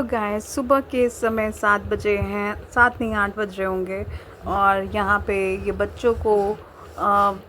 Guys, सुबह के समय 7 बजे हैं, 7 नहीं 8 बज रहे होंगे। और यहाँ पे ये बच्चों को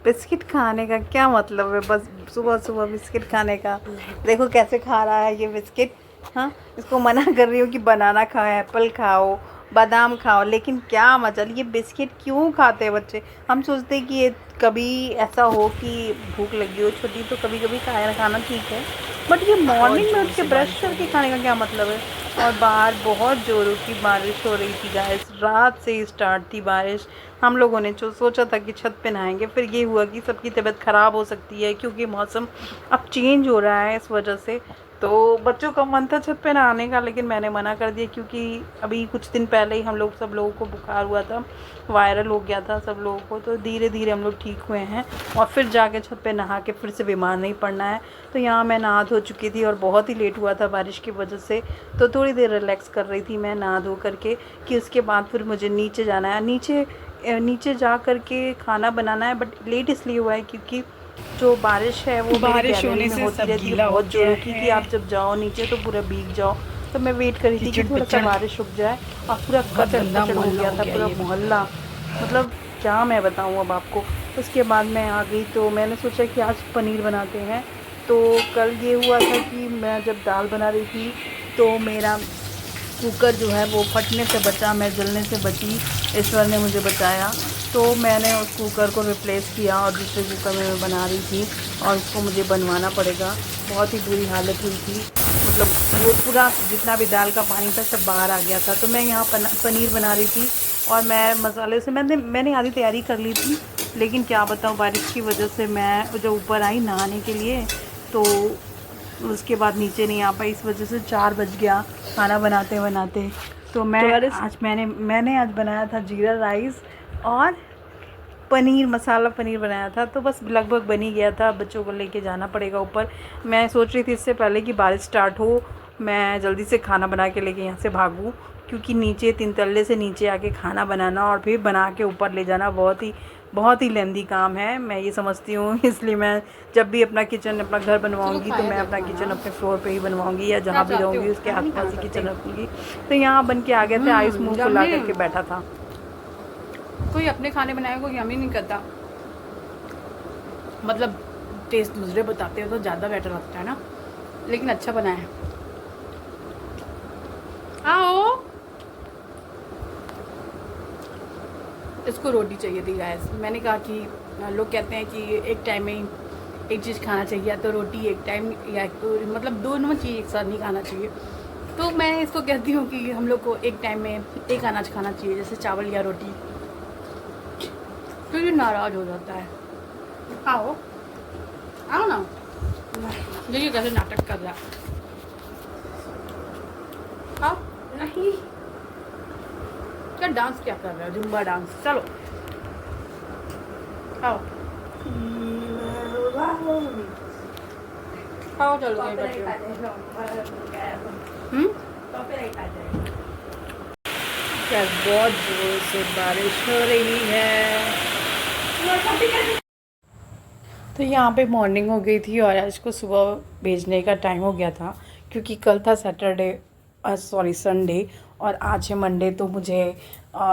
बिस्किट खाने का क्या मतलब है। बस सुबह सुबह बिस्किट खाने का। देखो कैसे खा रहा है ये बिस्किट। हाँ, इसको मना कर रही हूँ कि बनाना खाओ, एप्पल खाओ, बादाम खाओ, लेकिन क्या मजा। ये बिस्किट क्यों खाते हैं बच्चे। हम सोचते हैं कि ये कभी ऐसा हो कि भूख लगी हो छोटी, तो कभी कभी खाना खाना ठीक है, बट ये मॉर्निंग में उठ के ब्रश करके खाने का क्या मतलब है। और बाहर बहुत ज़ोरों की बारिश हो रही थी गाइस, रात से ही स्टार्ट थी बारिश। हम लोगों ने जो सोचा था कि छत पे नहाएंगे, फिर ये हुआ कि सबकी तबीयत ख़राब हो सकती है क्योंकि मौसम अब चेंज हो रहा है, इस वजह से। तो बच्चों का मन था छत पे नहाने का, लेकिन मैंने मना कर दिया क्योंकि अभी कुछ दिन पहले ही सब लोगों को बुखार हुआ था, वायरल हो गया था सब लोगों को। तो धीरे धीरे हम लोग ठीक हुए हैं और फिर जाके छत पे नहा के फिर से बीमार नहीं पड़ना है। तो यहाँ मैं नहा धो चुकी थी और बहुत ही लेट हुआ था बारिश की वजह से, तो थोड़ी देर रिलैक्स कर रही थी मैं नहा धो करके कि उसके बाद फिर मुझे नीचे जाना है। नीचे जा कर के खाना बनाना है, बट लेट इसलिए हुआ है क्योंकि जो बारिश है वो बारिश होने से होती सब रहती है गीला हो बहुत गया जोरों की, कि है। आप जब जाओ नीचे तो पूरा भीग जाओ। तो मैं वेट करी थी कि कीचड़ थोड़ा सा पिचड़ बारिश रुक जाए, और पूरा बहुत कचड़ गंदा पचड़ हो मोहल्ला गया हो था गया पूरा ये। मोहल्ला। मतलब क्या मैं बताऊँ अब आपको। उसके बाद मैं आ गई तो मैंने सोचा कि आज पनीर बनाते हैं। तो कल ये हुआ था कि मैं जब दाल बना रही थी तो मेरा कुकर जो है वो फटने से बचा, मैं जलने से बची, ईश्वर ने मुझे बचाया। तो मैंने उस कुकर को रिप्लेस किया और दूसरे कुकर में मैं बना रही थी, और उसको मुझे बनवाना पड़ेगा। बहुत ही बुरी हालत हुई थी, मतलब वो पूरा जितना भी दाल का पानी था सब बाहर आ गया था। तो मैं यहाँ पनीर बना रही थी और मैं मसाले से मैंने आधी तैयारी कर ली थी, लेकिन क्या बताऊँ बारिश की वजह से मैं जब ऊपर आई नहाने के लिए तो उसके बाद नीचे नहीं आ पाई, इस वजह से 4 बज गया खाना बनाते बनाते। तो मैंने आज बनाया था जीरा राइस और मसाला पनीर बनाया था। तो बस लगभग बन ही गया था, बच्चों को लेके जाना पड़ेगा ऊपर। मैं सोच रही थी इससे पहले कि बारिश स्टार्ट हो मैं जल्दी से खाना बना के लेके यहाँ से भागूँ, क्योंकि नीचे 3 तल्ले से नीचे आके खाना बनाना और फिर बना के ऊपर ले जाना बहुत ही लेंदी काम है, मैं ये समझती हूँ। इसलिए मैं जब भी अपना घर बनवाऊँगी तो मैं अपना किचन अपने फ्लोर पे ही बनवाऊँगी, या जहाँ भी रहूँगी उसके आसपास ही किचन रखूँगी। तो यहाँ बन के आ गए थे, आइस मुँह फुला करके बैठा था। कोई अपने खाने बनाए कोई हम ही नहीं करता, मतलब टेस्ट दूसरे बताते हो तो ज़्यादा बेटर लगता है ना, लेकिन अच्छा बना है। आओ, इसको रोटी चाहिए थी गाइस। मैंने कहा कि लोग कहते हैं कि एक टाइम में एक चीज़ खाना चाहिए, या तो रोटी एक टाइम, या तो मतलब दोनों चीज़ एक साथ नहीं खाना चाहिए। तो मैं इसको कहती हूँ कि हम लोग को एक टाइम में एक अनाज खाना चाहिए, जैसे चावल या रोटी, तो ये नाराज़ हो जाता है। आओ आओ ना, देखिए कैसे नाटक कर रहा है। आओ, नहीं क्या डांस क्या कर रहा है, जुम्बा डांस। चलो आओ आओ, चलो कहीं बैठो। बहुत जोर से बारिश हो रही है। तो यहाँ पे मॉर्निंग हो गई थी और आज को सुबह भेजने का टाइम हो गया था, क्योंकि कल था संडे और आज है मंडे। तो मुझे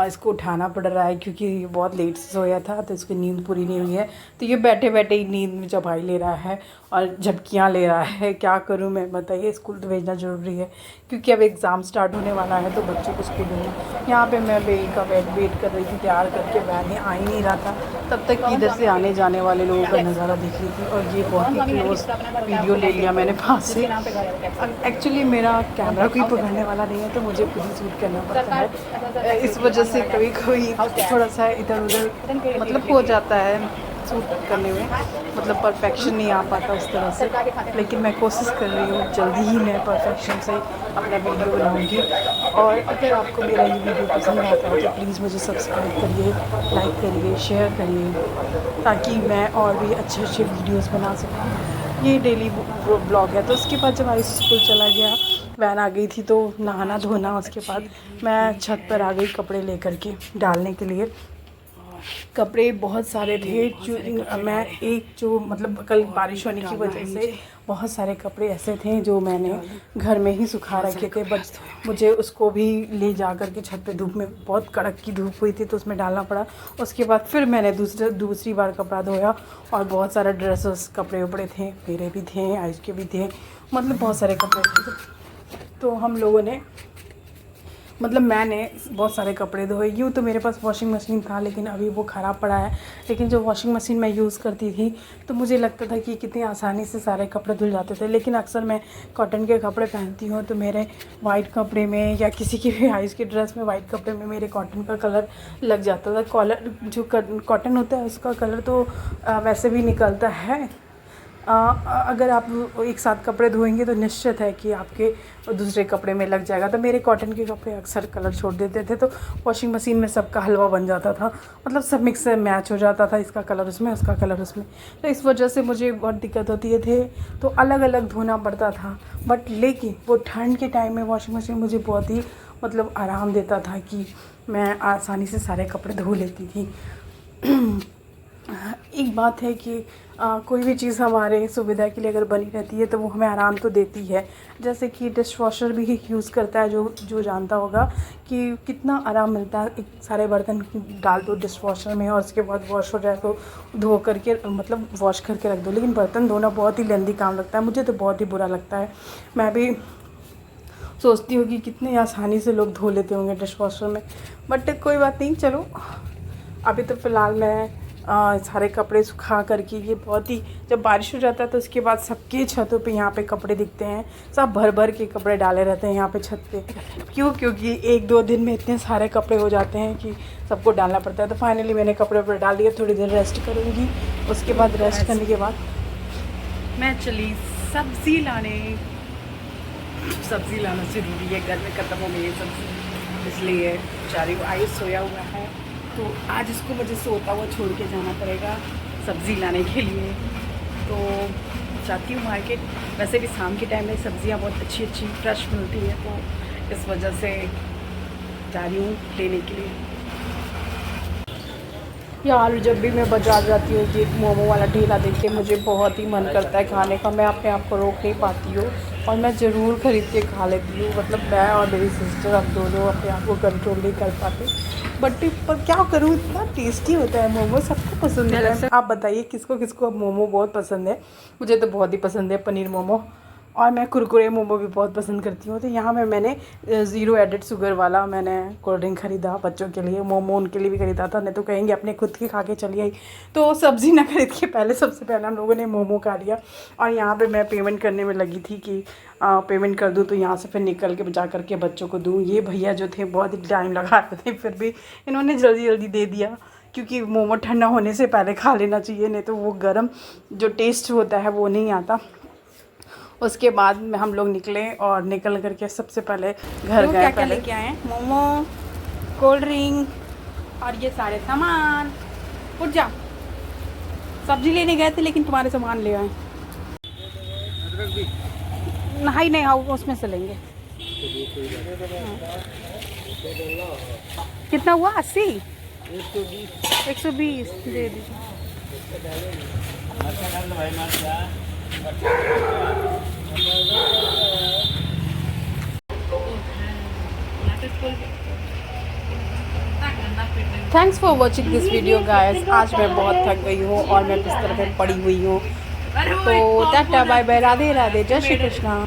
इसको उठाना पड़ रहा है क्योंकि बहुत लेट से सोया था, तो इसकी नींद पूरी नहीं हुई है। तो ये बैठे बैठे ही नींद में चबाई ले रहा है और झपकियाँ ले रहा है। क्या करूँ मैं, बताइए। स्कूल तो भेजना ज़रूरी है क्योंकि अब एग्ज़ाम स्टार्ट होने वाला है, तो बच्चों को स्कूल भेजना। यहाँ पे मैं बेल का वेट कर रही थी, तैयार करके वैन आ ही नहीं रहा था, तब तक कि इधर से आने जाने वाले लोगों का नज़ारा देख रही थी। और ये बहुत ही क्लोज वीडियो ले लिया मैंने पास से। एक्चुअली मेरा कैमरा कोई पकड़ने वाला नहीं है, तो मुझे खुद ही शूट करना पड़ता है। इस वजह से कभी कभी थोड़ा सा इधर उधर मतलब हो जाता है शूट करने में, मतलब परफेक्शन नहीं आ पाता उस तरह से। लेकिन मैं कोशिश कर रही हूँ, जल्दी ही मैं परफेक्शन से अपना वीडियो बनाऊँगी। और अगर आपको मेरा ये वीडियो पसंद आता है तो प्लीज़ मुझे सब्सक्राइब करिए, लाइक करिए, शेयर करिए, ताकि मैं और भी अच्छे अच्छे वीडियोस बना सकूँ। ये डेली ब्लॉग है। तो उसके बाद जब आयुष स्कूल चला गया, वैन आ गई थी, तो नहाना धोना, उसके बाद मैं छत पर आ गई कपड़े लेकर के डालने के लिए। कपड़े बहुत सारे थे जो मतलब कल बारिश होने की वजह से बहुत सारे कपड़े ऐसे थे जो मैंने घर में ही सुखा रखे थे, बट मुझे उसको भी ले जा कर के छत पे धूप में, बहुत कड़क की धूप हुई थी तो उसमें डालना पड़ा। उसके बाद फिर मैंने दूसरी बार कपड़ा धोया और बहुत सारे ड्रेसेस कपड़े उपड़े थे, मेरे भी थे, आयुष के भी थे, मतलब बहुत सारे कपड़े थे। तो हम लोगों ने मतलब मैंने बहुत सारे कपड़े धोए। यूँ तो मेरे पास वॉशिंग मशीन था लेकिन अभी वो ख़राब पड़ा है, लेकिन जो वॉशिंग मशीन मैं यूज़ करती थी तो मुझे लगता था कि कितनी आसानी से सारे कपड़े धुल जाते थे। लेकिन अक्सर मैं कॉटन के कपड़े पहनती हूँ तो मेरे वाइट कपड़े में या किसी की भी आइस की ड्रेस में वाइट कपड़े में मेरे कॉटन का कलर लग जाता था। कॉलर जो कॉटन होता है उसका कलर तो वैसे भी निकलता है। अगर आप एक साथ कपड़े धोएंगे तो निश्चित है कि आपके दूसरे कपड़े में लग जाएगा। तो मेरे कॉटन के कपड़े अक्सर कलर छोड़ देते थे तो वॉशिंग मशीन में सबका हलवा बन जाता था, मतलब सब मिक्स मैच हो जाता था, इसका कलर उसमें उसका कलर उसमें। तो इस वजह से मुझे बहुत दिक्कत होती थी, तो अलग अलग धोना पड़ता था। बट लेकिन वो ठंड के टाइम में वॉशिंग मशीन मुझे बहुत ही मतलब आराम देता था कि मैं आसानी से सारे कपड़े धो लेती थी। एक बात है कि कोई भी चीज़ हमारे सुविधा के लिए अगर बनी रहती है तो वो हमें आराम तो देती है। जैसे कि डिश वॉशर भी यूज़ करता है, जो जानता होगा कि कितना आराम मिलता है। एक सारे बर्तन डाल दो डिश वॉशर में और उसके बाद वॉश हो जाए तो धो करके मतलब वॉश करके रख दो। लेकिन बर्तन धोना बहुत ही लेंदी काम लगता है, मुझे तो बहुत ही बुरा लगता है। मैं भी सोचती हूँ कि कितनी आसानी से लोग धो लेते होंगे डिश वॉशर में, बट कोई बात नहीं। चलो अभी तो फ़िलहाल मैं सारे कपड़े सुखा करके, ये बहुत ही जब बारिश हो जाता है तो उसके बाद सबके छतों पे यहाँ पे कपड़े दिखते हैं, सब भर भर के कपड़े डाले रहते हैं यहाँ पे छत पे। क्योंकि एक दो दिन में इतने सारे कपड़े हो जाते हैं कि सबको डालना पड़ता है। तो फाइनली मैंने कपड़े पर डाल दिए, थोड़ी देर रेस्ट करूँगी, उसके बाद रेस्ट करने के बाद मैं चली सब्ज़ी लाने। सब्ज़ी लाना ज़रूरी है, घर में ख़त्म हो गई है सब्ज़ी, इसलिए बेचारी को आयुष सोया हुआ है तो आज इसको मुझे सोता हुआ छोड़ के जाना पड़ेगा सब्ज़ी लाने के लिए। तो जाती हूँ मार्केट। वैसे भी शाम के टाइम में सब्ज़ियाँ बहुत अच्छी अच्छी फ्रेश मिलती है, तो इस वजह से जा रही हूँ लेने के लिए। यार जब भी मैं बाजार जाती हूँ कि मोमो वाला ठेला देख के मुझे बहुत ही मन करता है खाने का। मैं अपने आप को रोक नहीं पाती हूँ और मैं ज़रूर ख़रीद के खा लेती हूँ। मतलब मैं और मेरी सिस्टर हम दोनों अपने आप को कंट्रोल नहीं कर पाते, बट पर क्या करूँ, इतना टेस्टी होता है मोमो, सबको पसंद है। आप बताइए किसको किसको मोमो बहुत पसंद है? मुझे तो बहुत ही पसंद है पनीर मोमो, और मैं कुरकुरे मोमो भी बहुत पसंद करती हूँ। तो यहाँ में मैंने 0 एडेड शुगर वाला मैंने कोल्ड ड्रिंक ख़रीदा बच्चों के लिए, मोमो उनके लिए भी ख़रीदा था, नहीं तो कहेंगे अपने खुद के खा के चली आई। तो सब्ज़ी ना खरीद के सबसे पहले हम लोगों ने मोमो खा लिया। और यहाँ पे मैं पेमेंट करने में लगी थी कि पेमेंट कर दूँ तो यहाँ से फिर निकल के जा करके बच्चों को दूँ। ये भैया जो थे बहुत ही टाइम लगा रहे थे, फिर भी इन्होंने जल्दी जल्दी दे दिया, क्योंकि मोमो ठंडा होने से पहले खा लेना चाहिए, नहीं तो वो गर्म जो टेस्ट होता है वो नहीं आता। उसके बाद में हम लोग निकले और निकल करके सबसे पहले घर गए। क्या लेके आए? मोमो, कोल्ड ड्रिंक और ये सारे सामान। उठ जा, सब्जी लेने गए थे लेकिन तुम्हारे सामान ले आए। नहाई नहीं आओ, उसमें से लेंगे। कितना हुआ? 80? 120 दे दीजिए। Thanks for watching this video guys. आज मैं बहुत थक गई हूँ और मैं बिस्तर पे पड़ी हुई हूँ। तो tata bye bye, Radhe Radhe, जय श्री कृष्णा।